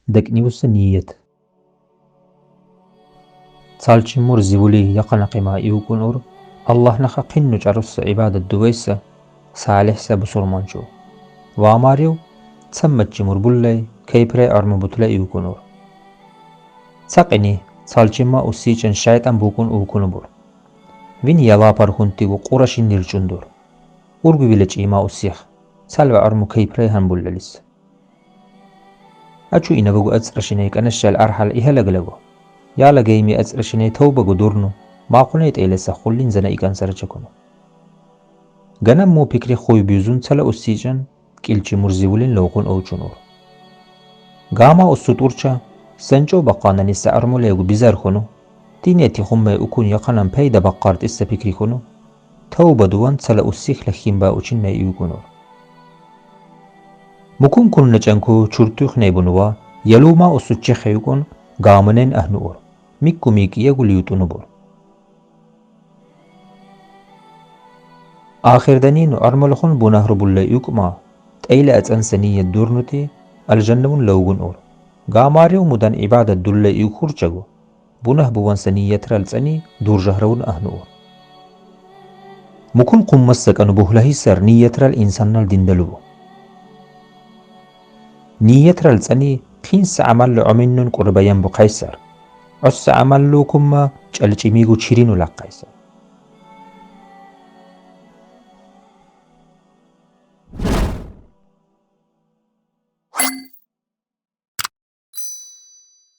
دكنيوس نية تالشمور زيولي يقنق ما يوكنور الله نخا قنو جرس عبادة دويسة صالح سبسور منشو واماريو تسمت جمور بولي كيبري أرم بطلي يوكنور تساقني تالشما أسيچن شايطان بوكن اوكنبور وين يلا پرخونتيغو قرشين نيرچوندور ورغو بيلچ إما أسيخ سالوا أرمو كيبري هم بوللس أچو إنبغو أتسرشينيك أنشال أرحل إهلغلغو يالا جيمي أتسرشيني توبغو دورنو ما قلنيت إيلسا خلين زنا إيقان سرچكونو غنم مو بكري خوي بيوزون تلا أسيجن كيلچي مرزيولين لوغون أوچونور غاما أسطورچا سنچو بقاناني سأرمو ليغو بيزار خونو دينيتي خمي أكون يقنن بيدا بقارت إسا بكري خونو توبة دوان تلا أسيخ لخيم با أوچين ناي إيوغونور مكون كن نچنكو چورتوخ نيبونوا يلوما أسوچي خيوغون غامنين أهنور ميكو ميك يغو ليوتونو بور آخر دنينو أرملخون بنهر بولا يوكما تأيلا أتنسانية دورنوتي الجنون لوغون أور غاماريو مدن عبادة دولا يوكور چگو بنه بوان سنية رالساني دور جهرون أهنور مكون قمسك أنو بوهلهي سر نية رال إنسان دندلو نية رالساني خينس عمل لعمنون قربايان بقيسر عس عمل لكم چلچميغو چيرينو لقيسر